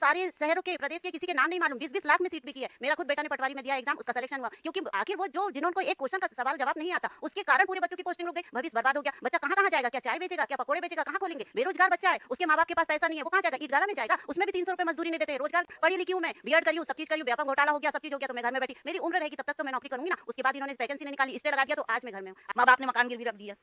सारे शहरों के प्रदेश के किसी के नाम नहीं मालूम, 20-20 लाख में सीट बिकी है। मेरा खुद बेटा ने पटवारी में दिया एग्जाम, उसका सिलेक्शन हुआ, क्योंकि आखिर वो जो जिन्होंने कोई एक क्वेश्चन का सवाल जवाब नहीं आता, उसके कारण पूरे बच्चों की पोस्टिंग रुक गई, भविष्य बर्बाद हो गया। बच्चा कहाँ जाएगा? क्या चाय बेचेगा? क्या पकोड़े बेचेगा? कहाँ खोलेंगे? बेरोजगार बच्चा है, उसके माँ बाप के पास पैसा नहीं है, वो कहाँ जाएगा? ईटगारा में जाएगा, उसमें भी 300 रुपए मजदूरी नहीं देते। रोजगार पढ़ी लिखी हूँ मैं, बीएड करी हूँ, सब चीज करी हूँ, व्यापक घोटाला हो गया, सब चीज हो गया, तो मैं घर में बैठी, मेरी उम्र रहेगी तब तक तो मैं नौकरी करूंगी ना। उसके बाद इन्होंने वैकेंसी नहीं निकाली, स्टे लगा दिया, तो आज मैं घर में हूँ। माँ बाप ने मकान गिरवी रख दिया,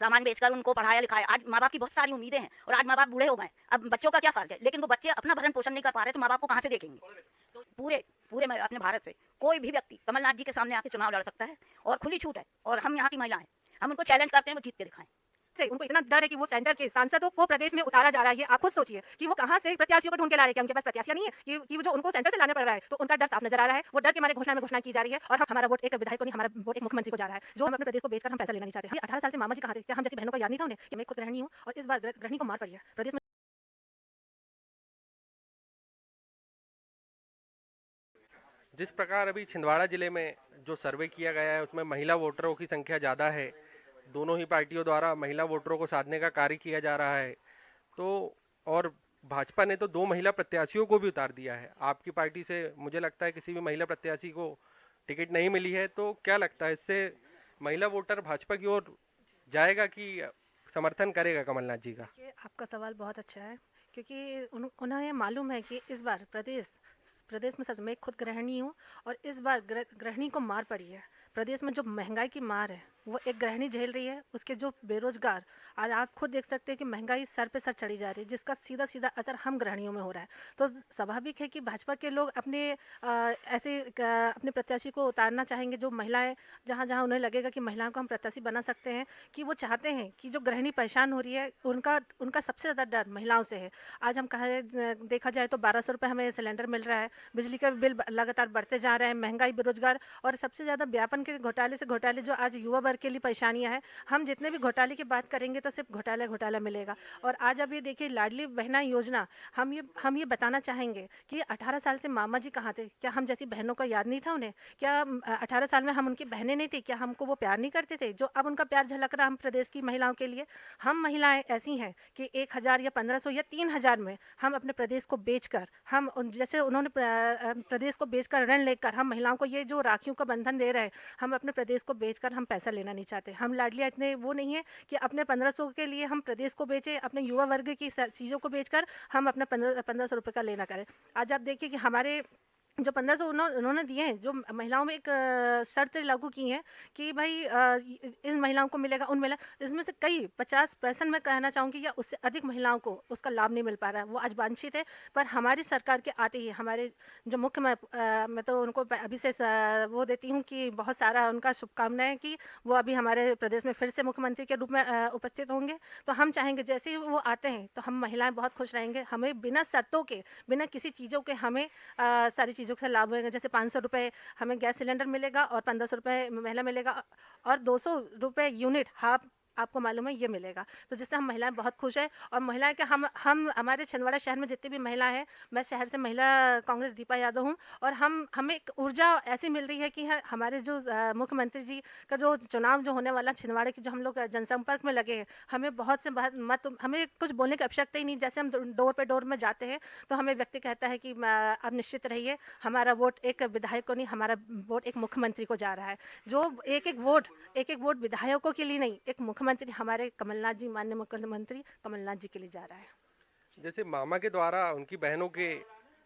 सामान बेचकर उनको पढ़ाया लिखाया। आज माँ बाप की बहुत सारी उम्मीदें हैं और आज माँ बाप बूढ़े हो गए। अब बच्चों का क्या फर्ज है, लेकिन वो बच्चे अपना भरण पोषण नहीं कर पा रहे, तो माँ बाप को कहाँ से देखेंगे? तो पूरे पूरे अपने भारत से कोई भी व्यक्ति कमलनाथ जी के सामने आके चुनाव लड़ सकता है और खुली छूट है। और हम यहाँ की महिलाएं, हम उनको चैलेंज करते हैं, वो जीत के दिखाएं। से उनको इतना डर है कि वो सेंटर के सांसदों को प्रदेश में उतारा जा रहा है। ये आप खुद सोचिए कि वो कहाँ से प्रत्याशियों को ढूंढ के ला रहे हैं, क्या उनके पास प्रत्याशियां नहीं है कि वो जो उनको सेंटर से लाने पड़ रहा है, तो उनका डर साफ नजर आ रहा है। वो डर के मारे घोषणा में घोषणा की जा रही है और हमारा वोट एक विधायक को नहीं, हमारा वोट एक मुख्यमंत्री को जा रहा है, जो हम अपने प्रदेश को बेचकर हम पैसा लेना नहीं चाहते। 18 साल से मामा जी कहाँ थे? क्या हम जैसी बहनों को याद नहीं था उन्हें कि मैं खुद गृहिणी हूँ और इस बार गृहिणी को मार पड़ी है प्रदेश में। जिस प्रकार अभी छिंदवाड़ा जिले में जो सर्वे किया गया है उसमें महिला वोटरों की संख्या ज़्यादा है। दोनों ही पार्टियों द्वारा महिला वोटरों को साधने का कार्य किया जा रहा है। तो और भाजपा ने तो 2 महिला प्रत्याशियों को भी उतार दिया है। आपकी पार्टी से मुझे लगता है किसी भी महिला प्रत्याशी को टिकट नहीं मिली है। तो क्या लगता है इससे महिला वोटर भाजपा की ओर जाएगा कि समर्थन करेगा कमलनाथ जी का? ये आपका सवाल बहुत अच्छा है, क्योंकि उन्हें मालूम है कि इस बार प्रदेश में सब, मैं खुद गृहिणी हूँ और इस बार गृहिणी को मार पड़ी है। प्रदेश में जो महंगाई की मार है वो एक गृहिणी झेल रही है, उसके जो बेरोजगार, आज आप खुद देख सकते हैं कि महंगाई सर पे सर चढ़ी जा रही है, जिसका सीधा सीधा असर हम गृहिणियों में हो रहा है। तो स्वाभाविक है कि भाजपा के लोग अपने प्रत्याशी को उतारना चाहेंगे। जो महिलाएं, जहाँ जहाँ उन्हें लगेगा कि महिलाओं को हम प्रत्याशी बना सकते हैं, कि वो चाहते हैं कि जो गृहिणी परेशान हो रही है, उनका उनका सबसे ज़्यादा डर महिलाओं से है। आज हम कहा देखा जाए तो 1200 रुपये हमें सिलेंडर मिल रहा है, बिजली का बिल लगातार बढ़ते जा रहे हैं, महंगाई, बेरोजगार और सबसे ज़्यादा व्यापन के घोटाले से घोटाले जो आज युवा वर्ग के लिए परेशानियां हैं। हम जितने भी घोटाले की बात करेंगे तो सिर्फ घोटाला घोटाला मिलेगा। और आज अब ये देखिए लाडली बहना योजना, हम ये बताना चाहेंगे कि 18 साल से मामा जी कहाँ थे? क्या हम जैसी बहनों का याद नहीं था उन्हें? क्या 18 साल में हम उनकी बहनें नहीं थी? क्या हमको वो प्यार नहीं करते थे जो अब उनका प्यार झलक रहा हम प्रदेश की महिलाओं के लिए? हम महिलाएं ऐसी हैं कि 1000 या 1500 या 3000 में हम अपने प्रदेश को बेचकर, हम जैसे उन्होंने प्रदेश को बेचकर ऋण लेकर हम महिलाओं को ये जो राखियों का बंधन दे रहे हैं, हम अपने प्रदेश को बेचकर हम पैसा लेना नहीं चाहते। हम लाडलियाँ इतने वो नहीं है कि अपने 1500 के लिए हम प्रदेश को बेचें, अपने युवा वर्ग की चीज़ों को बेचकर हम अपना 1500 रुपये का लेना करें। आज आप देखिए कि हमारे जो 1500 उन्होंने दिए हैं, जो महिलाओं में एक शर्त लागू की है कि भाई इन महिलाओं को मिलेगा, उन महिला, इसमें से कई 50% मैं कहना चाहूँगी या उससे अधिक महिलाओं को उसका लाभ नहीं मिल पा रहा है। वो आज वांछित है, पर हमारी सरकार के आते ही हमारे जो मैं तो उनको अभी से वो देती हूँ कि बहुत सारा उनका शुभकामनाएं कि वो अभी हमारे प्रदेश में फिर से मुख्यमंत्री के रूप में उपस्थित होंगे। तो हम चाहेंगे जैसे ही वो आते हैं तो हम महिलाएं बहुत खुश रहेंगे। हमें बिना शर्तों के, बिना किसी चीज़ों के हमें सारी चीज़ों से लाभ होगा। जैसे 500 रुपये हमें गैस सिलेंडर मिलेगा और 1500 रुपये महिला मिलेगा और 200 रुपये यूनिट हाफ, आपको मालूम है ये मिलेगा। तो जिससे हम महिलाएं बहुत खुश हैं। और महिलाएं के हम हमारे छिंदवाड़ा शहर में जितनी भी महिला हैं, मैं शहर से महिला कांग्रेस दीपा यादव हूँ, और हमें एक ऊर्जा ऐसी मिल रही है कि हमारे जो मुख्यमंत्री जी का जो चुनाव जो होने वाला छिंदवाड़े की, जो हम लोग जनसंपर्क में लगे हैं, हमें बहुत से मत, हमें कुछ बोलने की आवश्यकता ही नहीं। जैसे हम डोर पे डोर में जाते हैं तो हमें व्यक्ति कहता है कि आप निश्चित रहिए, हमारा वोट एक विधायक को नहीं, हमारा वोट एक मुख्यमंत्री को जा रहा है। जो एक एक वोट विधायकों के लिए नहीं, एक मुख्यमंत्री हमारे कमलनाथ जी, माननीय मुख्यमंत्री कमलनाथ जी के लिए जा रहा है। जैसे मामा के द्वारा उनकी बहनों के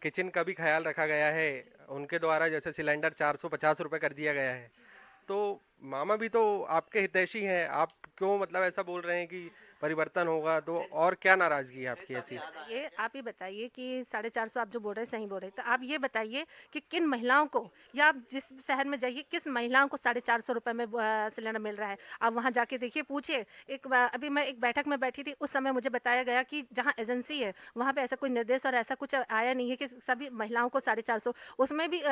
किचन का भी ख्याल रखा गया है। उनके द्वारा जैसे सिलेंडर 450 रुपये कर दिया गया है। तो मामा भी तो आपके हितैषी हैं। आप क्यों मतलब ऐसा बोल रहे हैं कि परिवर्तन होगा? तो और क्या नाराजगी है आपकी ऐसी? ये आप ही बताइए कि 450 आप जो बोल रहे हैं सही बोल रहे हैं, तो आप ये बताइए कि किन महिलाओं को, या आप जिस शहर में जाइए किस महिलाओं को 450 रुपये में सिलेंडर मिल रहा है? आप वहाँ जाके देखिए, पूछिए। अभी मैं एक बैठक में बैठी थी, उस समय मुझे बताया गया कि जहाँ एजेंसी है वहाँ पे ऐसा कोई निर्देश और ऐसा कुछ आया नहीं है कि सभी महिलाओं को 450। उसमें भी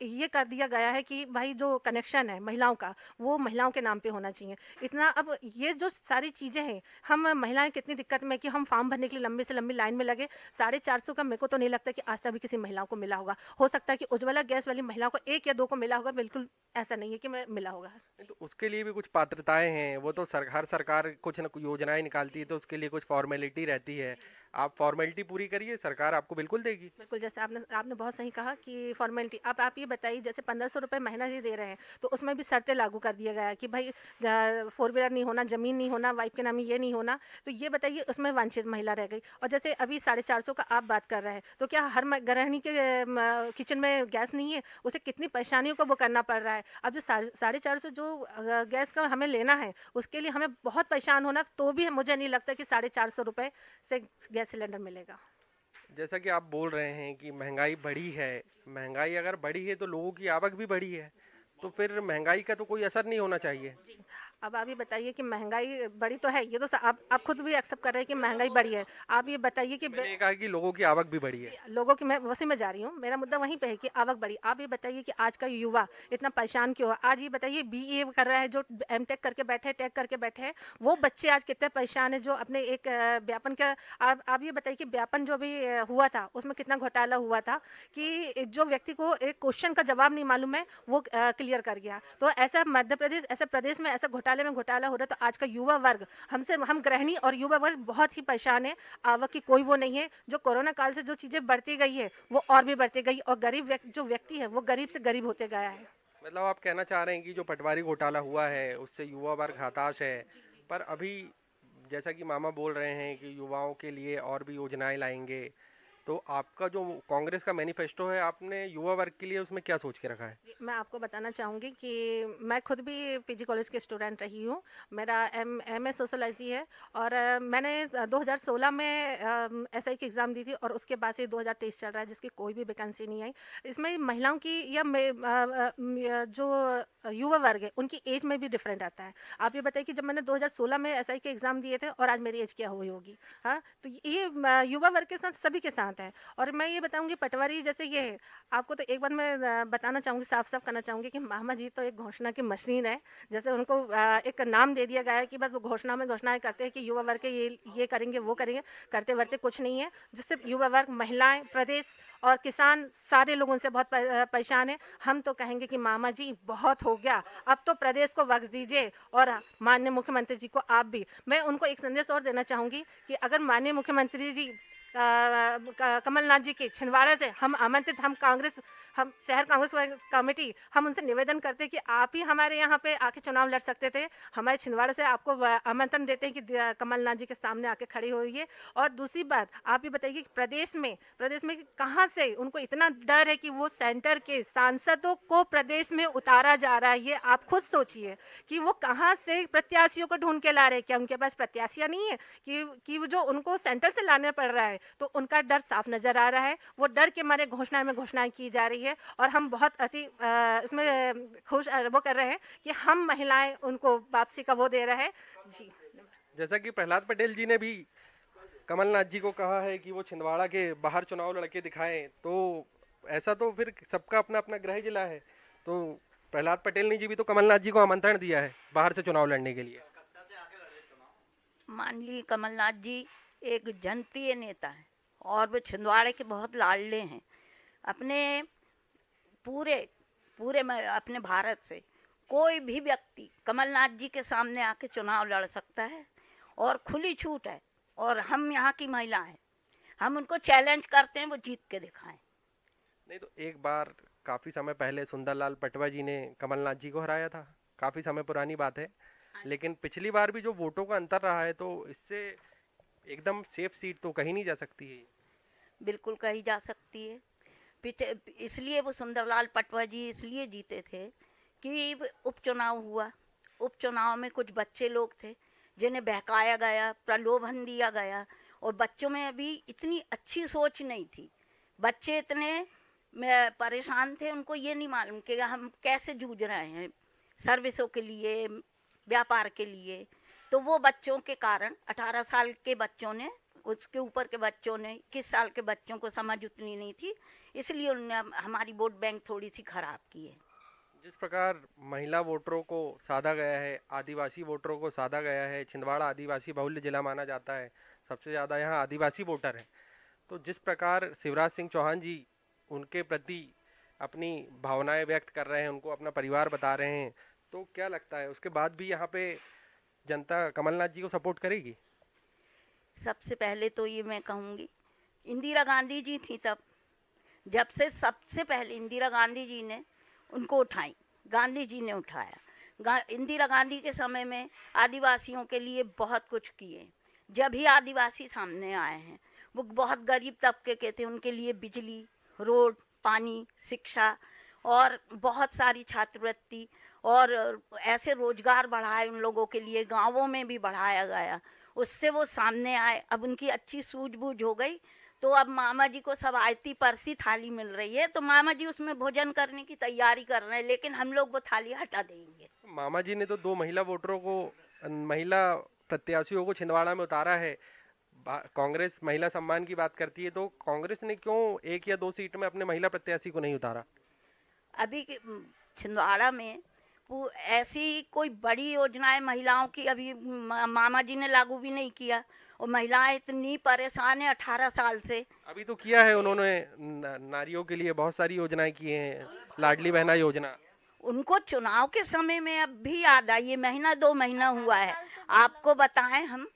ये कर दिया गया है कि भाई जो कनेक्शन है महिलाओं का, वो महिलाओं के नाम पे होना चाहिए। इतना अब ये जो सारी चीज़ें हैं, हम महिलाएं कितनी दिक्कत में कि हम फॉर्म भरने के लिए लंबी से लंबी लाइन में लगे। 450 का मेरे को तो नहीं लगता कि आज तक भी किसी महिलाओं को मिला होगा। हो सकता है कि उज्ज्वला गैस वाली महिलाओं को 1 या 2 को मिला होगा, बिल्कुल ऐसा नहीं है कि मैं मिला होगा। नहीं, तो उसके लिए भी कुछ पात्रताएं हैं। वो तो हर सरकार कुछ न कुछ योजनाएं निकालती है, तो उसके लिए कुछ फॉर्मेलिटी रहती है। आप फॉर्मेलिटी पूरी करिए, सरकार आपको बिल्कुल देगी। बिल्कुल, जैसे आपने आपने बहुत सही कहा कि फॉर्मेलिटी। अब आप ये बताइए, जैसे 1500 रुपये महीना जी दे रहे हैं, तो उसमें भी शर्तें लागू कर दिया गया है कि भाई फोर व्हीलर नहीं होना, ज़मीन नहीं होना, वाइफ के नाम ये नहीं होना। तो ये बताइए, उसमें वंचित महिला रह गई। और जैसे अभी 450 का आप बात कर रहे हैं, तो क्या हर गृहिणी के किचन में गैस नहीं है? उसे कितनी परेशानियों को वो करना पड़ रहा है। अब जो 450 जो गैस का हमें लेना है, उसके लिए हमें बहुत परेशान होना, तो भी मुझे नहीं लगता कि 450 रुपये से गैस सिलेंडर मिलेगा। जैसा कि आप बोल रहे हैं कि महंगाई बढ़ी है, महंगाई अगर बढ़ी है तो लोगों की आवक भी बढ़ी है, तो फिर महंगाई का तो कोई असर नहीं होना चाहिए। जी। अब आप ये बताइए कि महंगाई बढ़ी तो है, ये तो आप खुद भी एक्सेप्ट कर रहे हैं कि महंगाई बढ़ी है। आप ये बताइए कि मैंने ये कहा कि लोगों की आवक भी बढ़ी है। लोगों की, मैं उसी में जा रही हूँ, मेरा मुद्दा वहीं पे है कि आवक बढ़ी। आप ये बताइए कि आज का युवा इतना परेशान क्यों है? आज ये बताइए, बीए कर रहा है, जो एमटेक करके बैठे, टेक करके बैठे हैं, वो बच्चे आज कितने परेशान हैं, जो अपने एक व्यापन का। आप ये बताइए कि व्यापन जो भी हुआ था, उसमें कितना घोटाला हुआ था कि जो व्यक्ति को एक क्वेश्चन का जवाब नहीं मालूम है, वो क्लियर कर गया। तो ऐसा मध्य प्रदेश, ऐसे प्रदेश में ऐसा घोटाले में घोटाला हो रहा है, तो आज का युवा वर्ग, हम गृहिणी और युवा वर्ग बहुत ही परेशान है। आवक की कोई वो नहीं है। जो कोरोना काल से जो चीज़ें बढ़ती गई है, वो और भी बढ़ती गई, और जो व्यक्ति है, वो गरीब से गरीब होते गया है। मतलब आप कहना चाह रहे हैं कि जो पटवारी घोटाला हुआ है उससे युवा वर्ग हताश है, पर अभी जैसा कि मामा बोल रहे हैं कि युवाओं के लिए और भी योजनाएं लाएंगे, तो आपका जो कांग्रेस का मैनिफेस्टो है, आपने युवा वर्ग के लिए उसमें क्या सोच के रखा है? जी, मैं आपको बताना चाहूँगी कि मैं खुद भी पीजी कॉलेज की स्टूडेंट रही हूँ। मेरा एमए सोशियोलॉजी है, और मैंने 2016 में एसआई की एग्ज़ाम दी थी, और उसके बाद से 2023 चल रहा है, जिसकी कोई भी वैकेंसी नहीं आई। इसमें महिलाओं की या जो युवा वर्ग है, उनकी एज में भी डिफरेंट आता है। आप ये बताइए कि जब मैंने 2016 में एसआई के एग्ज़ाम दिए थे, और आज मेरी एज क्या हुई होगी? हाँ, तो ये युवा वर्ग के साथ, सभी के साथ है। और मैं ये बताऊँगी, पटवारी जैसे ये है, आपको तो एक बार मैं बताना चाहूँगी, साफ-साफ करना चाहूँगी कि मामा जी तो एक घोषणा की मशीन है। जैसे उनको एक नाम दे दिया गया है कि बस वो घोषणा में घोषणाएँ करते हैं कि युवा वर्ग के ये करेंगे, वो करेंगे, करते-वर्ते कुछ नहीं है। जिससे युवा वर्ग, महिलाएँ, प्रदेश और किसान, सारे लोग उनसे बहुत परेशान हैं। हम तो कहेंगे कि मामा जी बहुत हो गया, अब तो प्रदेश को बख्श दीजिए, और माननीय मुख्यमंत्री जी को आप भी। मैं उनको एक संदेश और देना चाहूँगी कि अगर माननीय मुख्यमंत्री जी कमलनाथ जी के छिंदवाड़ा से हम आमंत्रित, हम शहर कांग्रेस कमेटी, हम उनसे निवेदन करते हैं कि आप ही हमारे यहाँ पे आके चुनाव लड़ सकते थे। हमारे छिंदवाड़ा से आपको आमंत्रण देते हैं कि कमलनाथ जी के सामने आके खड़ी होइए। और दूसरी बात, आप ये बताइए कि प्रदेश में कहाँ से उनको इतना डर है कि वो सेंटर के सांसदों को प्रदेश में उतारा जा रहा है। ये आप खुद सोचिए कि वो कहाँ से प्रत्याशियों को ढूंढ के ला रहे हैं। क्या उनके पास प्रत्याशियां नहीं है कि वो जो उनको सेंटर से लाने पड़ रहा है? तो उनका डर साफ नजर आ रहा है। वो डर के मारे घोषणाएं की जा रही है, और हम बहुत इसमें खुश वो कर रहे हैं कि हम महिलाएं उनको वापसी का वो दे रहे हैं। जी। जैसा कि प्रहलाद पटेल जी ने भी कमलनाथ जी को कहा है कि वो छिंदवाड़ा के बाहर चुनाव लड़के दिखाएं, तो ऐसा तो फिर सबका अपना अपना गृह जिला है, तो प्रहलाद पटेल ने जी भी तो कमलनाथ जी को आमंत्रण दिया है बाहर से चुनाव लड़ने के लिए। मान ली कमलनाथ जी एक जनप्रिय नेता हैं, और वो छिंदवाड़े के बहुत लाडले हैं। अपने पूरे अपने भारत से कोई भी व्यक्ति कमलनाथ जी के सामने आके चुनाव लड़ सकता है, और खुली छूट है। और हम यहाँ की महिला हैं, हम उनको चैलेंज करते हैं, वो जीत के दिखाएं। नहीं तो एक बार काफी समय पहले सुंदरलाल पटवा जी ने कमलनाथ जी को हराया था, काफी समय पुरानी बात है, लेकिन पिछली बार भी जो वोटों का अंतर रहा है, तो इससे एकदम सेफ सीट तो कहीं नहीं जा सकती है। बिल्कुल कही जा सकती है। इसलिए वो सुंदरलाल पटवा जी इसलिए जीते थे कि उपचुनाव हुआ। उपचुनाव में कुछ बच्चे लोग थे जिन्हें बहकाया गया, प्रलोभन दिया गया, और बच्चों में अभी इतनी अच्छी सोच नहीं थी। बच्चे इतने परेशान थे, उनको ये नहीं मालूम कि हम कैसे जूझ रहे हैं सर्विसों के लिए, व्यापार के लिए। तो वो बच्चों के कारण 18 साल के बच्चों ने, उसके ऊपर के बच्चों ने, 21 साल के बच्चों को समझ उतनी नहीं थी, इसलिए उन्होंने हमारी वोट बैंक थोड़ी सी खराब की है। जिस प्रकार महिला वोटरों को साधा गया है, आदिवासी वोटरों को साधा गया है, छिंदवाड़ा आदिवासी बहुल्य जिला माना जाता है, सबसे ज़्यादा यहाँ आदिवासी वोटर हैं, तो जिस प्रकार शिवराज सिंह चौहान जी उनके प्रति अपनी भावनाएं व्यक्त कर रहे हैं, उनको अपना परिवार बता रहे हैं, तो क्या लगता है उसके बाद भी यहाँ पे जनता कमलनाथ जी को सपोर्ट करेगी? सबसे पहले तो ये मैं कहूँगी, इंदिरा गांधी जी थी तब, जब से सबसे पहले इंदिरा गांधी जी ने उनको उठाई, गांधी जी ने उठाया। इंदिरा गांधी के समय में आदिवासियों के लिए बहुत कुछ किए। जब भी आदिवासी सामने आए हैं, वो बहुत गरीब तबके के थे, उनके लिए बिजली, रोड, पानी, शिक्षा और बहुत सारी छात्रवृत्ति और ऐसे रोजगार बढ़ाए उन लोगों के लिए, गांवों में भी बढ़ाया गया। उससे वो सामने आए। अब उनकी अच्छी सूझबूझ हो गई, तो अब मामा जी को सब आयती परसी थाली मिल रही है, तो मामा जी उसमें भोजन करने की तैयारी कर रहे हैं, लेकिन हम लोग वो थाली हटा देंगे। मामा जी ने तो 2 महिला वोटरों को, महिला प्रत्याशियों को छिंदवाड़ा में उतारा है। कांग्रेस महिला सम्मान की बात करती है, तो कांग्रेस ने क्यों 1 या 2 सीट में अपने महिला प्रत्याशी को नहीं उतारा? अभी छिंदवाड़ा में ऐसी कोई बड़ी योजनाएं महिलाओं की अभी मामा जी ने लागू भी नहीं किया, और महिलाएं इतनी परेशान है 18 साल से। अभी तो किया है उन्होंने, नारियों के लिए बहुत सारी योजनाएं की हैं, लाडली बहना योजना। उनको चुनाव के समय में अब भी याद आई, ये महीना 2 महीना हुआ है, आपको बताएं हम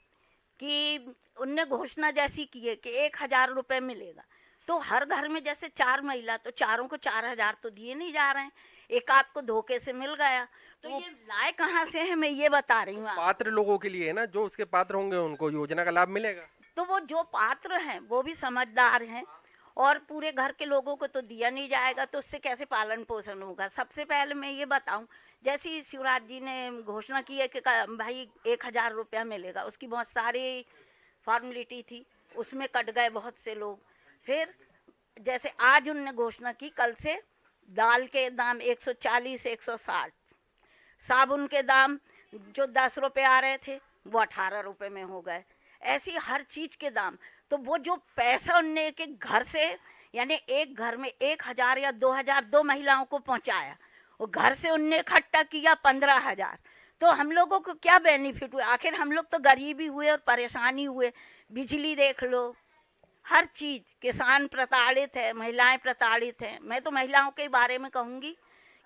कि उनने घोषणा जैसी की है कि 1,000 रुपये मिलेगा, तो हर घर में जैसे 4 महिला, तो चारों को 4,000 तो दिए नहीं जा रहे हैं, एक आध को धोखे से मिल गया, तो ये लाए कहाँ से है, मैं ये बता रही हूँ। पात्र लोगों के लिए है ना, जो उसके पात्र होंगे उनको योजना का लाभ मिलेगा। तो वो जो पात्र हैं वो भी समझदार हैं, और पूरे घर के लोगों को तो दिया नहीं जाएगा, तो उससे कैसे पालन पोषण होगा। सबसे पहले मैं ये बताऊं, जैसे ही शिवराज जी ने घोषणा की है कि भाई 1,000 रुपया मिलेगा, उसकी बहुत सारी फॉर्मेलिटी थी, उसमें कट गए बहुत से लोग। फिर जैसे आज उनने घोषणा की, कल से दाल के दाम 140, 160, साबुन के दाम जो 10 रुपये आ रहे थे वो 18 रुपये में हो गए, ऐसी हर चीज़ के दाम। तो वो जो पैसा उनने एक एक घर से, यानी एक घर में 1,000 या 2,000 2 महिलाओं को पहुंचाया, वो घर से उनने इकट्ठा किया 15,000, तो हम लोगों को क्या बेनिफिट हुआ? आखिर हम लोग तो गरीबी हुए और परेशानी हुए। बिजली देख लो, हर चीज़, किसान प्रताड़ित है, महिलाएं प्रताड़ित हैं। मैं तो महिलाओं के बारे में कहूँगी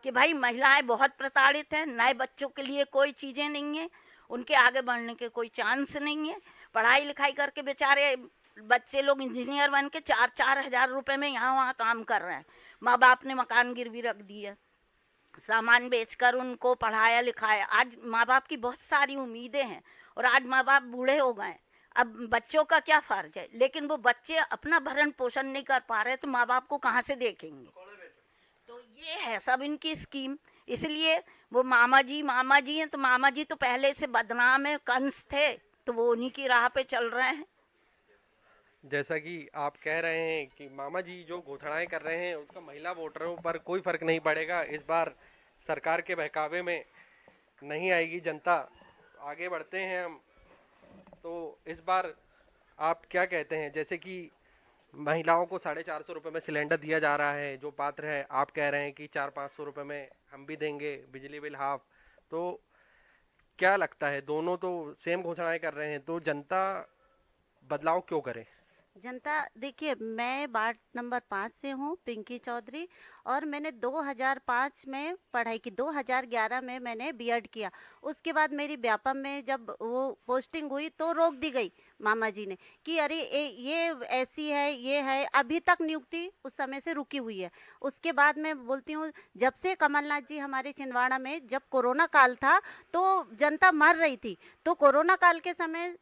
कि भाई महिलाएं बहुत प्रताड़ित हैं, नए बच्चों के लिए कोई चीज़ें नहीं है, उनके आगे बढ़ने के कोई चांस नहीं है। पढ़ाई लिखाई करके बेचारे बच्चे लोग इंजीनियर बन के 4-4 हज़ार रुपये में यहाँ वहाँ काम कर रहे हैं। माँ बाप ने मकान गिरवी रख दिया, सामान बेचकर उनको पढ़ाया लिखाया। आज माँ बाप की बहुत सारी उम्मीदें हैं, और आज माँ बाप बूढ़े हो गए, अब बच्चों का क्या फ़र्ज है? लेकिन वो बच्चे अपना भरण पोषण नहीं कर पा रहे, तो माँ बाप को कहाँ से देखेंगे? तो ये है सब इनकी स्कीम। इसलिए वो मामा जी हैं, तो मामा जी तो पहले से बदनाम है, कंस थे, तो वो उन्हीं की राह पे चल रहे हैं। जैसा कि आप कह रहे हैं कि मामा जी जो घोषणाएं कर रहे हैं उसका महिला वोटरों पर कोई फर्क नहीं पड़ेगा, इस बार सरकार के बहकावे में नहीं आएगी जनता। आगे बढ़ते हैं हम, तो इस बार आप क्या कहते हैं? जैसे कि महिलाओं को 450 रुपये में सिलेंडर दिया जा रहा है, जो पात्र है, आप कह रहे हैं कि 400-500 रुपये में हम भी देंगे, बिजली बिल हाफ, तो क्या लगता है, दोनों तो सेम घोषणाएं कर रहे हैं, तो जनता बदलाव क्यों करे? जनता देखिए, मैं वार्ड नंबर 5 से हूँ, पिंकी चौधरी, और मैंने 2005 में पढ़ाई की, 2011 में मैंने बीएड किया। उसके बाद मेरी व्यापम में जब वो पोस्टिंग हुई तो रोक दी गई मामा जी ने कि अरे ये ऐसी है, ये है, अभी तक नियुक्ति उस समय से रुकी हुई है। उसके बाद मैं बोलती हूँ, जब से कमलनाथ जी हमारे छिंदवाड़ा में, जब कोरोना काल था तो जनता मर रही थी, तो कोरोना काल के समय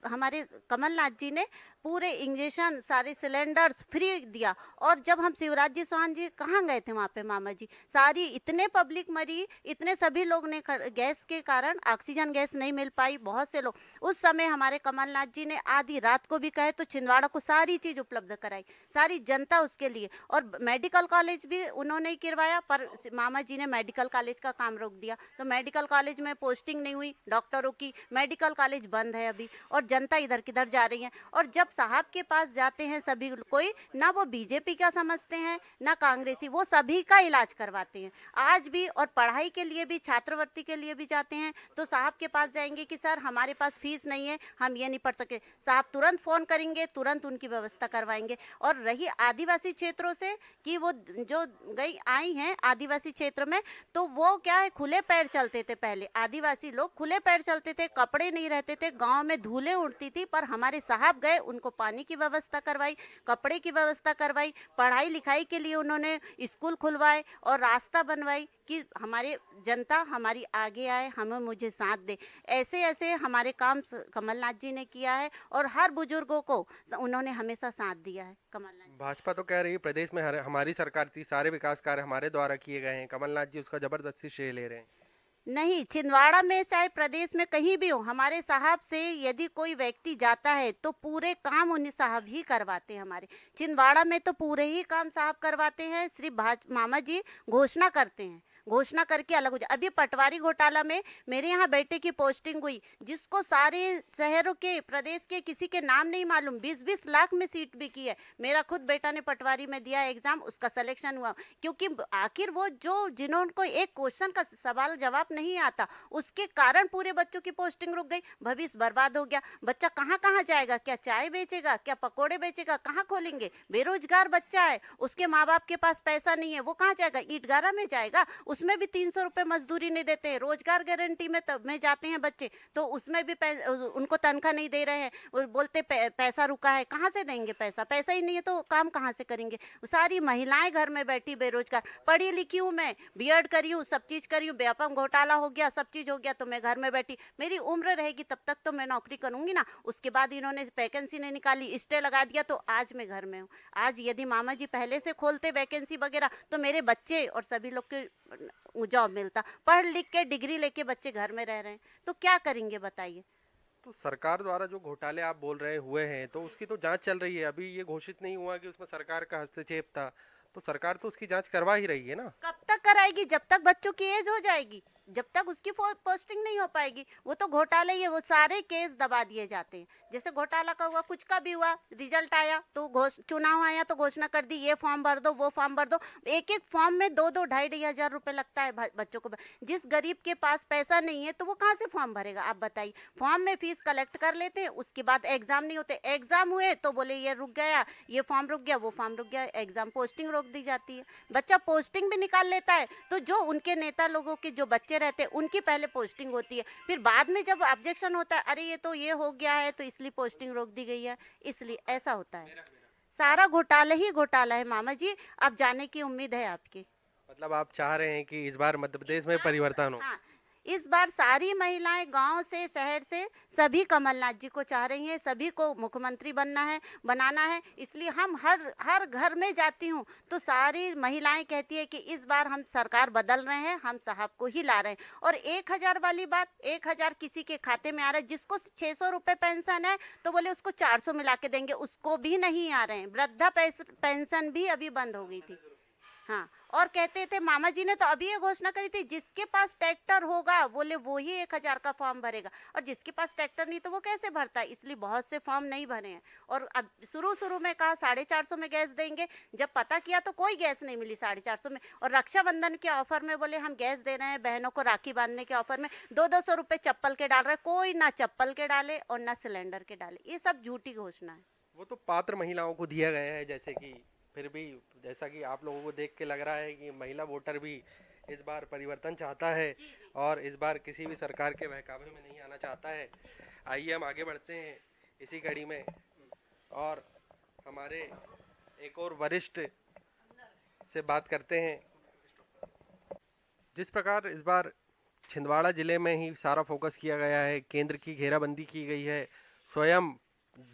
हमारे कमलनाथ जी ने पूरे इंजेक्शन, सारे सिलेंडर्स फ्री दिया। और जब हम शिवराज जी चौहान जी कहाँ गए थे वहाँ पे मामा जी, सारी इतने पब्लिक मरी, इतने सभी लोग ने गैस के कारण ऑक्सीजन गैस नहीं मिल पाई, बहुत से लोग। उस समय हमारे कमलनाथ जी ने आधी रात को भी कहे तो छिंदवाड़ा को सारी चीज़ उपलब्ध कराई, सारी जनता उसके लिए। और मेडिकल कॉलेज भी उन्होंने ही करवाया, पर मामा जी ने मेडिकल कॉलेज का काम रोक दिया, तो मेडिकल कॉलेज में पोस्टिंग नहीं हुई डॉक्टरों की, मेडिकल कॉलेज बंद है अभी, और जनता इधर किधर जा रही है। और जब साहब के पास जाते हैं सभी कोई, ना वो बीजेपी का समझते हैं ना कांग्रेसी, वो सभी का इलाज करवाते हैं आज भी। और पढ़ाई के लिए भी, छात्रवृत्ति के लिए भी जाते हैं तो साहब के पास जाएंगे कि सर हमारे पास फीस नहीं है, हम ये नहीं पढ़ सकते। सके साहब तुरंत फ़ोन करेंगे, तुरंत उनकी व्यवस्था करवाएंगे। और रही आदिवासी क्षेत्रों से कि वो जो गई आई हैं आदिवासी क्षेत्र में, तो वो क्या है खुले पैर चलते थे। पहले आदिवासी लोग खुले पैर चलते थे, कपड़े नहीं रहते थे, गांव में धूलें उड़ती थी, पर हमारे साहब गए, उनको पानी की व्यवस्था करवाई, कपड़े की व्यवस्था करवाई, पढ़ाई लिखाई के लिए उन्होंने स्कूल खुलवाए और रास्ता बनवाई कि हमारे जनता हमारी आगे आए, हमें मुझे साथ दे। ऐसे ऐसे हमारे काम कमलनाथ जी ने किया है और हर बुजुर्गों को उन्होंने हमेशा साथ दिया है कमलनाथ जी। भाजपा तो कह रही है प्रदेश में हमारी सरकार थी, सारे विकास कार्य हमारे द्वारा किए गए हैं, कमलनाथ जी उसका जबरदस्ती श्रेय ले रहे हैं। नहीं, छिंदवाड़ा में चाहे प्रदेश में कहीं भी हो, हमारे साहब से यदि कोई व्यक्ति जाता है तो पूरे काम उन्हीं साहब ही करवाते हैं। हमारे छिंदवाड़ा में तो पूरे ही काम साहब करवाते हैं। श्री मामा जी घोषणा करते हैं, घोषणा करके अलग हो जाए। अभी पटवारी घोटाला में मेरे यहाँ बेटे की पोस्टिंग हुई, जिसको सारे शहरों के प्रदेश के किसी के नाम नहीं मालूम, 20-20 लाख में सीट भी की है। मेरा खुद बेटा ने पटवारी में दिया एग्जाम, उसका सिलेक्शन हुआ। क्योंकि आखिर वो जो जिन्होंने एक क्वेश्चन का सवाल जवाब नहीं आता, उसके कारण पूरे बच्चों की पोस्टिंग रुक गई, भविष्य बर्बाद हो गया। बच्चा कहाँ कहाँ जाएगा, क्या चाय बेचेगा, क्या पकोड़े बेचेगा, कहाँ खोलेंगे? बेरोजगार बच्चा है, उसके माँ बाप के पास पैसा नहीं है, वो कहाँ जाएगा? ईटगारा में जाएगा, उसमें भी 300 रुपए मजदूरी नहीं देते हैं। रोजगार गारंटी में तब में जाते हैं बच्चे, तो उसमें भी उनको तनख्वाह नहीं दे रहे हैं। वो बोलते पैसा रुका है, कहाँ से देंगे पैसा? पैसा ही नहीं है तो काम कहाँ से करेंगे? सारी महिलाएं घर में बैठी बेरोजगार। पढ़ी लिखी हूँ मैं, बीएड करी हूँ, सब चीज करी हूँ, व्यापम घोटाला हो गया, सब चीज हो गया, तो मैं घर में बैठी। मेरी उम्र रहेगी तब तक तो मैं नौकरी करूंगी ना। उसके बाद इन्होंने वैकेंसी नहीं निकाली, स्टे लगा दिया, तो आज मैं घर में हूँ। आज यदि मामा जी पहले से खोलते वैकेंसी वगैरह, तो मेरे बच्चे और सभी लोग के जॉब मिलता। पढ़ लिख के डिग्री लेके बच्चे घर में रह रहे हैं, तो क्या करेंगे बताइए? तो सरकार द्वारा जो घोटाले आप बोल रहे हुए हैं, तो उसकी तो जांच चल रही है। अभी ये घोषित नहीं हुआ कि उसमें सरकार का हस्तक्षेप था, तो सरकार तो उसकी जांच करवा ही रही है ना। कब तक कराएगी? जब तक बच्चों की एज हो जाएगी, जब तक उसकी पोस्टिंग नहीं हो पाएगी। वो तो घोटाला ही है, वो सारे केस दबा दिए जाते हैं। जैसे घोटाला का हुआ, कुछ का भी हुआ, रिजल्ट आया तो चुनाव आया तो घोषणा कर दी, ये फॉर्म भर दो, वो फॉर्म भर दो। एक एक फॉर्म में 2-2, 2,500 हजार रुपए लगता है बच्चों को। जिस गरीब के पास पैसा नहीं है तो वो कहाँ से फॉर्म भरेगा, आप बताइए? फॉर्म में फीस कलेक्ट कर लेते हैं, उसके बाद एग्जाम नहीं होते। एग्जाम हुए तो बोले ये रुक गया, ये फॉर्म रुक गया, वो फॉर्म रुक गया, एग्जाम पोस्टिंग रोक दी जाती है। बच्चा पोस्टिंग भी निकाल लेता है तो जो उनके नेता लोगों के जो बच्चे रहते हैं उनकी पहले पोस्टिंग होती है, फिर बाद में जब ऑब्जेक्शन होता है, अरे ये तो ये हो गया है तो इसलिए पोस्टिंग रोक दी गई है, इसलिए ऐसा होता है। सारा घोटाला ही घोटाला है मामा जी। अब जाने की उम्मीद है आपकी? मतलब आप चाह रहे हैं कि इस बार मध्य प्रदेश में परिवर्तन हो? हाँ, इस बार सारी महिलाएं गांव से शहर से सभी कमलनाथ जी को चाह रही हैं, सभी को मुख्यमंत्री बनाना है। इसलिए हम हर घर में जाती हूँ तो सारी महिलाएं कहती है कि इस बार हम सरकार बदल रहे हैं, हम साहब को ही ला रहे हैं। और 1,000 वाली बात, 1,000 किसी के खाते में आ रहा है, जिसको 600 रुपए पेंशन है तो बोले उसको 400 मिला के देंगे, उसको भी नहीं आ रहे हैं। वृद्धा पेंशन भी अभी बंद हो गई थी। हाँ, और कहते थे मामा जी ने तो अभी ये घोषणा करी थी, जिसके पास ट्रैक्टर होगा बोले वो ही 1,000 का फॉर्म भरेगा, और जिसके पास ट्रैक्टर नहीं तो वो कैसे भरता है? इसलिए बहुत से फॉर्म नहीं भरे हैं। और अब शुरू में कहा 450 में गैस देंगे, जब पता किया तो कोई गैस नहीं मिली 450 में। और रक्षाबंधन के ऑफर में बोले हम गैस दे रहे हैं, बहनों को राखी बांधने के ऑफर में 200-200 रुपए चप्पल के डाल रहे, कोई ना चप्पल के डाले और ना सिलेंडर के डाले। ये सब झूठी घोषणा है। वो तो पात्र महिलाओं को दिया गया है, जैसे कि फिर भी जैसा कि आप लोगों को देख के लग रहा है कि महिला वोटर भी इस बार परिवर्तन चाहता है और इस बार किसी भी सरकार के बहकावे में नहीं आना चाहता है। आइए हम आगे बढ़ते हैं इसी कड़ी में और हमारे एक और वरिष्ठ से बात करते हैं। जिस प्रकार इस बार छिंदवाड़ा जिले में ही सारा फोकस किया गया है, केंद्र की घेराबंदी की गई है, स्वयं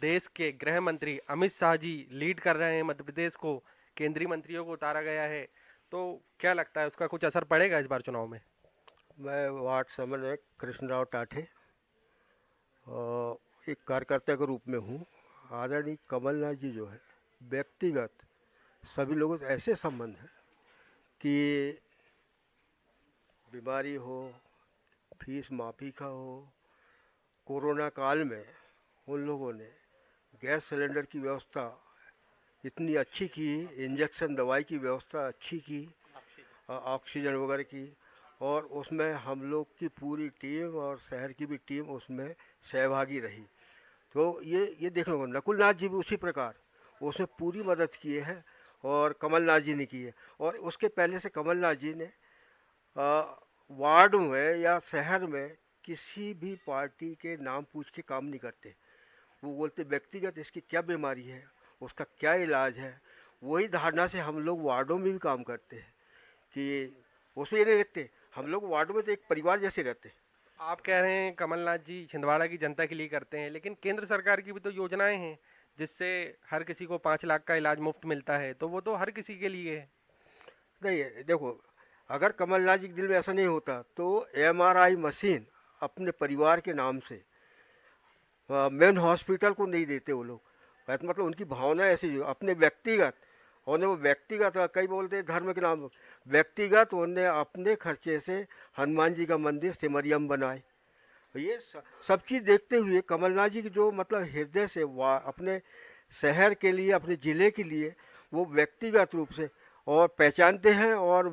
देश के गृह मंत्री अमित शाह जी लीड कर रहे हैं मध्य प्रदेश को, केंद्रीय मंत्रियों को उतारा गया है, तो क्या लगता है उसका कुछ असर पड़ेगा इस बार चुनाव में? मैं वार्ड समन्वयक कृष्णराव टाठे और एक कार्यकर्ता के रूप में हूँ। आदरणीय कमलनाथ जी जो है व्यक्तिगत सभी लोगों से ऐसे संबंध है कि बीमारी हो, फीस माफ़ी का हो, कोरोना काल में उन लोगों ने गैस सिलेंडर की व्यवस्था इतनी अच्छी की, इंजेक्शन दवाई की व्यवस्था अच्छी की, ऑक्सीजन वगैरह की, और उसमें हम लोग की पूरी टीम और शहर की भी टीम उसमें सहभागी रही। तो ये देखने को नकुलनाथ जी भी उसी प्रकार उसमें पूरी मदद किए हैं और कमलनाथ जी ने की है। और उसके पहले से कमलनाथ जी ने वार्ड में या शहर में किसी भी पार्टी के नाम पूछ के काम नहीं करते। वो बोलते व्यक्तिगत इसकी क्या बीमारी है, उसका क्या इलाज है। वही धारणा से हम लोग वार्डों में भी काम करते हैं कि उसमें ये नहीं देखते, हम लोग वार्डों में तो एक परिवार जैसे रहते हैं। आप कह रहे हैं कमलनाथ जी छिंदवाड़ा की जनता के लिए करते हैं, लेकिन केंद्र सरकार की भी तो योजनाएं हैं जिससे हर किसी को 5 लाख का इलाज मुफ्त मिलता है, तो वो तो हर किसी के लिए है। नहीं देखो, अगर कमलनाथ जी के दिल में ऐसा नहीं होता तो MRI मशीन अपने परिवार के नाम से मेन हॉस्पिटल को नहीं देते वो लोग। मतलब उनकी भावना ऐसी अपने व्यक्तिगत, उन्हें वो व्यक्तिगत कई बोलते हैं धर्म के नाम, व्यक्तिगत उन्हें अपने खर्चे से हनुमान जी का मंदिर सिमरियम बनाए। ये सब चीज़ देखते हुए कमलनाथ जी की जो मतलब हृदय से अपने शहर के लिए, अपने ज़िले के लिए वो व्यक्तिगत रूप से और पहचानते हैं और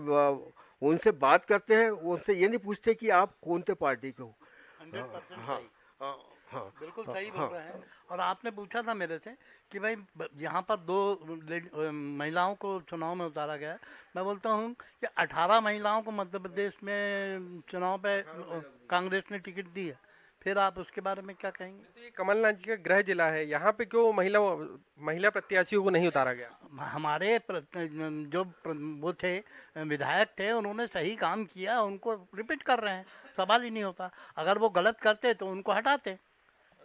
उनसे बात करते हैं। उनसे ये नहीं पूछते कि आप कौन से पार्टी के हो। 100% हाँ सही। हाँ बिल्कुल हाँ, सही बोल हाँ। रहे हैं। और आपने पूछा था मेरे से कि भाई यहाँ पर 2 महिलाओं को चुनाव में उतारा गया है। मैं बोलता हूँ कि 18 महिलाओं को मध्य प्रदेश में चुनाव पे कांग्रेस ने टिकट दी है। फिर आप उसके बारे में क्या कहेंगे? तो ये कमलनाथ जी का गृह जिला है, यहाँ पे क्यों महिला प्रत्याशियों को नहीं उतारा गया? हमारे वो थे विधायक थे, उन्होंने सही काम किया, उनको रिपीट कर रहे हैं, सवाल ही नहीं होता। अगर वो गलत करते तो उनको हटाते।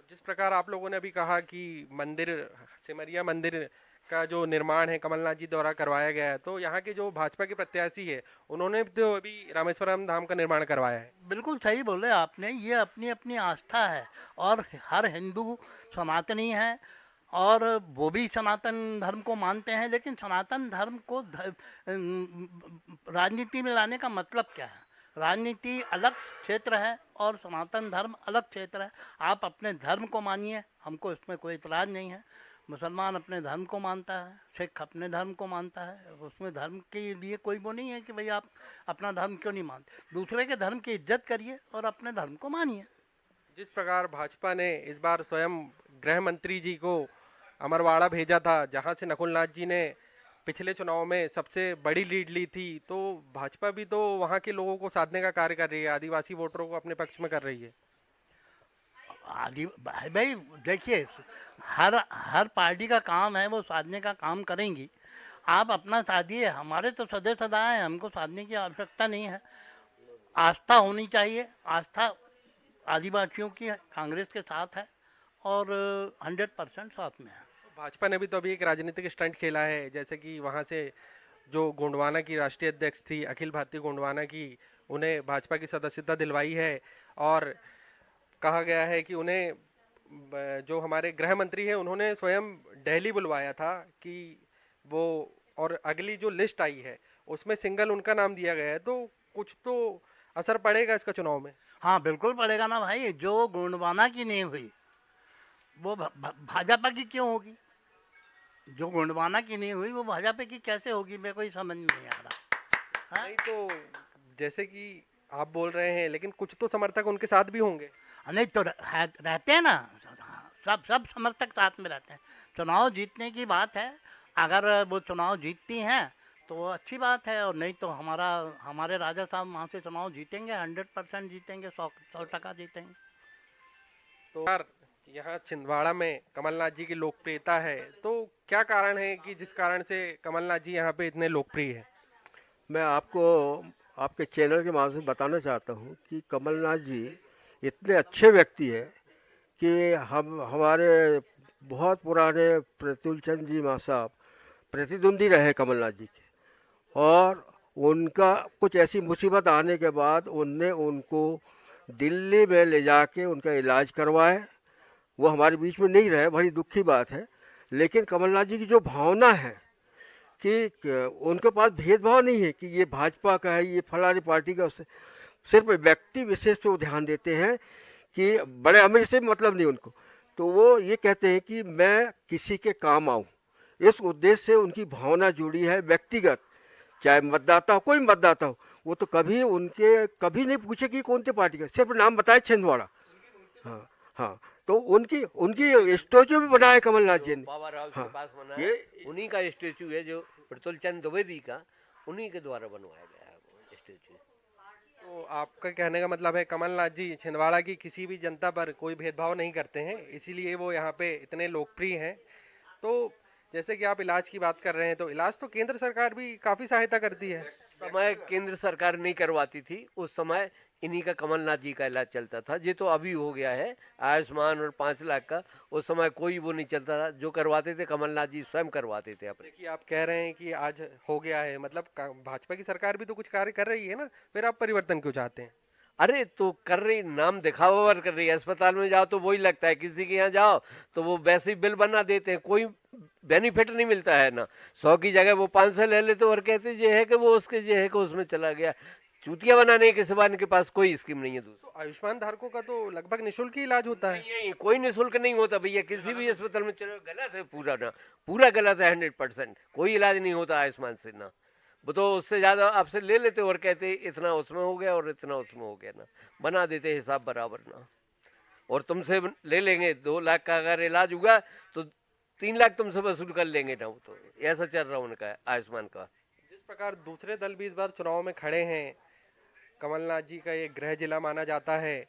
जिस प्रकार आप लोगों ने अभी कहा कि मंदिर, सिमरिया मंदिर का जो निर्माण है कमलनाथ जी द्वारा करवाया गया है, तो यहाँ के जो भाजपा के प्रत्याशी है उन्होंने तो अभी रामेश्वरम धाम का निर्माण करवाया है। बिल्कुल सही बोले आपने। ये अपनी अपनी आस्था है और हर हिंदू सनातनी है और वो भी सनातन धर्म को मानते हैं। लेकिन सनातन धर्म को राजनीति में लाने का मतलब क्या है? राजनीति अलग क्षेत्र है और सनातन धर्म अलग क्षेत्र है। आप अपने धर्म को मानिए, हमको इसमें कोई इतराज़ नहीं है। मुसलमान अपने धर्म को मानता है, सिख अपने धर्म को मानता है, उसमें धर्म के लिए कोई वो नहीं है कि भाई आप अपना धर्म क्यों नहीं मानते। दूसरे के धर्म की इज्जत करिए और अपने धर्म को मानिए। जिस प्रकार भाजपा ने इस बार स्वयं गृह मंत्री जी को अमरवाड़ा भेजा था, जहां से नकुलनाथ जी ने पिछले चुनाव में सबसे बड़ी लीड ली थी, तो भाजपा भी तो वहां के लोगों को साधने का कार्य कर रही है, आदिवासी वोटरों को अपने पक्ष में कर रही है। भाई देखिए, हर पार्टी का काम है वो साधने का काम करेंगी। आप अपना साधिए, हमारे तो सदा है, हमको साधने की आवश्यकता नहीं है। आस्था होनी चाहिए। आस्था आदिवासियों की कांग्रेस के साथ है और 100% साथ में है। भाजपा ने भी तो अभी एक राजनीतिक स्टंट खेला है, जैसे कि वहां से जो गोंडवाना की राष्ट्रीय अध्यक्ष थी अखिल भारतीय गोंडवाना की, उन्हें भाजपा की सदस्यता दिलवाई है और कहा गया है कि उन्हें जो हमारे गृह मंत्री हैं उन्होंने स्वयं दिल्ली बुलवाया था कि वो, और अगली जो लिस्ट आई है उसमें सिंगल उनका नाम दिया गया है, तो कुछ तो असर पड़ेगा इसका चुनाव में। हाँ बिल्कुल पड़ेगा ना भाई। जो गोंडवाना की नहीं हुई वो भाजपा की क्यों होगी? जो गोंडवाना की नहीं हुई वो भाजपा की कैसे होगी? मेरे को ही समझ में नहीं आ रहा। नहीं तो जैसे कि आप बोल रहे हैं, लेकिन कुछ तो समर्थक उनके साथ भी होंगे। नहीं तो रहते हैं ना, सब समर्थक साथ में रहते हैं। चुनाव जीतने की बात है। अगर वो चुनाव जीतती हैं तो अच्छी बात है, और नहीं तो हमारे राजा साहब वहाँ से चुनाव जीतेंगे, 100% जीतेंगे, 100% जीतेंगे। तो यार यहाँ छिंदवाड़ा में कमलनाथ जी की लोकप्रियता है, तो क्या कारण है कि जिस कारण से कमलनाथ जी यहाँ पे इतने लोकप्रिय हैं? मैं आपको आपके चैनल के माध्यम से बताना चाहता हूँ कि कमलनाथ जी इतने अच्छे व्यक्ति हैं कि हमारे बहुत पुराने प्रतुल चंद जी माँ साहब प्रतिद्वंदी रहे कमलनाथ जी के, और उनका कुछ ऐसी मुसीबत आने के बाद उनने उनको दिल्ली में ले जाके उनका इलाज करवाए। वो हमारे बीच में नहीं रहे, बड़ी दुख की बात है। लेकिन कमलनाथ जी की जो भावना है कि उनके पास भेदभाव नहीं है कि ये भाजपा का है, ये फलानी पार्टी का, सिर्फ व्यक्ति विशेष पे वो ध्यान देते हैं कि बड़े अमीर से मतलब नहीं उनको। तो वो ये कहते हैं कि मैं किसी के काम आऊँ, इस उद्देश्य से उनकी भावना जुड़ी है व्यक्तिगत। चाहे मतदाता हो, कोई मतदाता हो, वो तो कभी नहीं पूछे कि कौन सी पार्टी का, सिर्फ नाम बताए छिंदवाड़ा। हाँ हाँ, तो उनकी उनकी स्टैचू भी बनाया कमलनाथ जी ने। पावर हाउस हाँ, के पास बना ये है, उन्हीं का स्टेचू है, जो प्रतुल चंद द्विवेदी का, उन्हीं के द्वारा बनवाया गया है वो स्टेचू। तो आपका कहने का मतलब है कमलनाथ जी छिंदवाड़ा की किसी भी जनता पर कोई भेदभाव नहीं करते हैं, इसीलिए वो यहाँ पे इतने लोकप्रिय हैं। तो जैसे कि आप इलाज की बात कर रहे हैं, तो इलाज तो केंद्र सरकार भी काफी सहायता करती है। समय केंद्र सरकार नहीं करवाती थी, उस समय इन्हीं का कमलनाथ जी का इलाज चलता था। ये तो अभी हो गया है आयुष्मान और 5 लाख का, उस समय कोई वो नहीं चलता था। जो करवाते थे कमलनाथ जी स्वयं करवाते थे अपने। देखिए, आप कह रहे हैं कि आज हो गया है, मतलब भाजपा की सरकार भी तो कुछ कार्य कर रही है ना, फिर आप परिवर्तन क्यों चाहते हैं? अरे तो कर रही, नाम दिखावा कर रही है। अस्पताल में जाओ तो वही लगता है, किसी के यहाँ जाओ तो वो वैसे ही बिल बना देते हैं, कोई बेनिफिट नहीं मिलता है ना। 100 की जगह वो 500 ले लेते और कहते ये है कि वो उसके ये है कि उसमें चला गया। चूतिया बनाने के सिवा इनके पास कोई स्कीम नहीं है दूसरी। तो आयुष्मान धारकों का तो लगभग निःशुल्क ही इलाज होता है। नहीं, कोई निःशुल्क नहीं होता भैया, किसी भी अस्पताल में चलो। गलत है पूरा ना, पूरा गलत है 100%। कोई इलाज नहीं होता आयुष्मान से ना। वो तो उससे ज्यादा आपसे ले लेते और कहते इतना उसमें हो गया और इतना उसमें हो गया ना, बना देते हिसाब बराबर ना। और तुमसे ले लेंगे 2 लाख का अगर इलाज हुआ तो 3 लाख तुमसे वसूल कर लेंगे ना। वो तो ऐसा चल रहा उनका आयुष्मान का। जिस प्रकार दूसरे दल भी इस बार चुनाव में खड़े हैं, कमलनाथ जी का ये गृह जिला माना जाता है।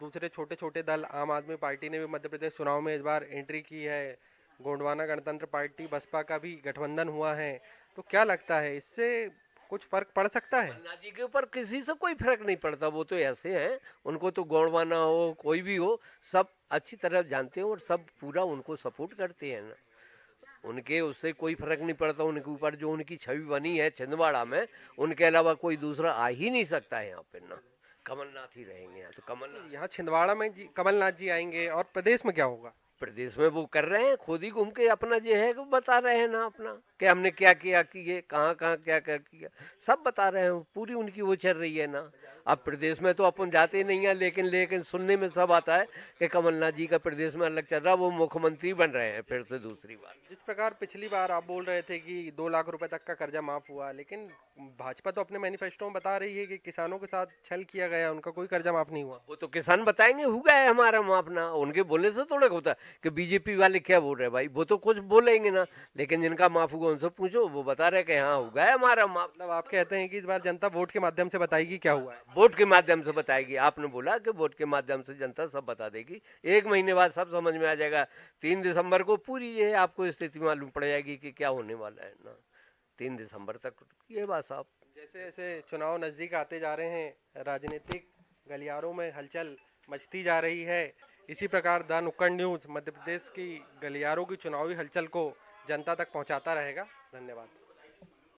दूसरे छोटे छोटे दल, आम आदमी पार्टी ने भी मध्य प्रदेश चुनाव में इस बार एंट्री की है, गोंडवाना गणतंत्र पार्टी बसपा का भी गठबंधन हुआ है। तो क्या लगता है, इससे कुछ फर्क पड़ सकता है? कमलनाथ जी के ऊपर किसी से कोई फर्क नहीं पड़ता। वो तो ऐसे हैं, उनको तो गोंडवाना हो कोई भी हो, सब अच्छी तरह जानते हैं और सब पूरा उनको सपोर्ट करते हैं ना। उनके उससे कोई फर्क नहीं पड़ता उनके ऊपर। जो उनकी छवि बनी है छिंदवाड़ा में, उनके अलावा कोई दूसरा आ ही नहीं सकता है यहाँ पे ना। कमलनाथ ही रहेंगे यहाँ, तो कमलनाथ। यहाँ छिंदवाड़ा में कमलनाथ जी आएंगे, और प्रदेश में क्या होगा? प्रदेश में वो कर रहे हैं, खुद ही घूम के अपना जो है वो बता रहे हैं ना अपना, कि हमने क्या किया, किए कहाँ कहाँ क्या क्या किया, सब बता रहे हैं। पूरी उनकी वो चल रही है ना। अब प्रदेश में तो अपन जाते नहीं है, लेकिन सुनने में सब आता है कि कमलनाथ जी का प्रदेश में अलग चल रहा है, वो मुख्यमंत्री बन रहे हैं फिर से दूसरी बार। जिस प्रकार पिछली बार आप बोल रहे थे कि 2 लाख रुपए तक का कर्जा माफ हुआ, लेकिन भाजपा तो अपने मैनिफेस्टो में बता रही है कि किसानों के साथ छल किया गया, उनका कोई कर्जा माफ नहीं हुआ। वो तो किसान बताएंगे हुआ है हमारा माफ ना, उनके बोलने से थोड़ा होता है कि बीजेपी वाले क्या बोल रहे हैं। भाई वो तो कुछ बोलेंगे ना, लेकिन जिनका माफ हुआ उनसे पूछो, वो बता रहे कि हाँ हुआ है हमारा माफ। मतलब आप कहते हैं कि इस बार जनता वोट के माध्यम से बताएगी क्या हुआ है? वोट के माध्यम से बताएगी। आपने बोला कि वोट के माध्यम से जनता सब बता देगी। 1 महीने बाद सब समझ में आ जाएगा। 3 दिसंबर को पूरी ये आपको स्थिति मालूम पड़ जाएगी कि क्या होने वाला है ना। 3 दिसंबर तक ये बात साहब। जैसे जैसे चुनाव नजदीक आते जा रहे हैं, राजनीतिक गलियारों में हलचल मचती जा रही है। इसी प्रकार द नुक्कड़ न्यूज मध्य प्रदेश की गलियारों की चुनावी हलचल को जनता तक पहुंचाता रहेगा। धन्यवाद।